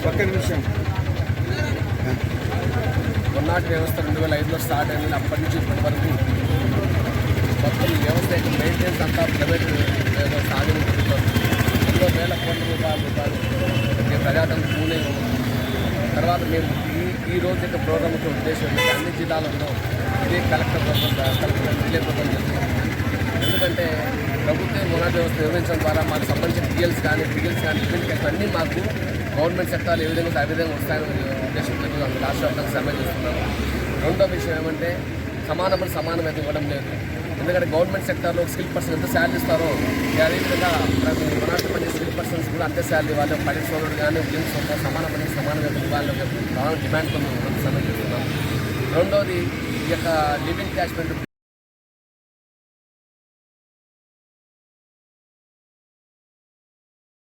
ఒక్క నిమిషం. కొన్నాటి వ్యవస్థ 2005లో స్టార్ట్ అయింది. అప్పటి నుంచి ఇప్పటి వరకు మొత్తం వ్యవస్థ మెయింటెనెన్స్ అంతా ప్రైవేట్ సాగిన ఎన్నో వేల కోట్ల రూపాయలు ప్రజాతంత్ర పూనే తర్వాత మేము ఈ రోజు యొక్క ప్రోగ్రామ్ యొక్క ఉద్దేశం అన్ని జిల్లాలలో ఇదే కలెక్టర్ రిలే ప్రోగ్రాం చేస్తున్నాం. ఎందుకంటే ప్రభుత్వం మొన్నటి వ్యవస్థ నిర్వహించడం ద్వారా మాకు సంబంధించిన టీఎల్స్ కానీ లిమిట్ అన్నీ మాకు గవర్నమెంట్ సెక్టార్లు ఏ విధంగా ఆ విధంగా వస్తాయని ఉద్దేశంతో రాష్ట్ర వ్యాప్తంగా సర్వే చేస్తున్నాము. రెండో విషయం ఏమంటే సమాన వేతనం ఇవ్వడం లేదు. ఎందుకంటే గవర్నమెంట్ సెక్టార్లో స్కిల్ పర్సన్ ఎంత శాలరీ ఇస్తారో అదేవిధంగా మొన్నటి పని స్కిల్ పర్సన్స్ కూడా అంతే శాలరీ వాళ్ళు పైలట్ సోదరుడు కానీ ఉద్యోగ సమాన పని సమాన వేతనం వాళ్ళకి డిమాండ్ కొన్ని సర్వే చేస్తున్నాము. రెండోది ఈ యొక్క లివింగ్ క్యాష్మెంట్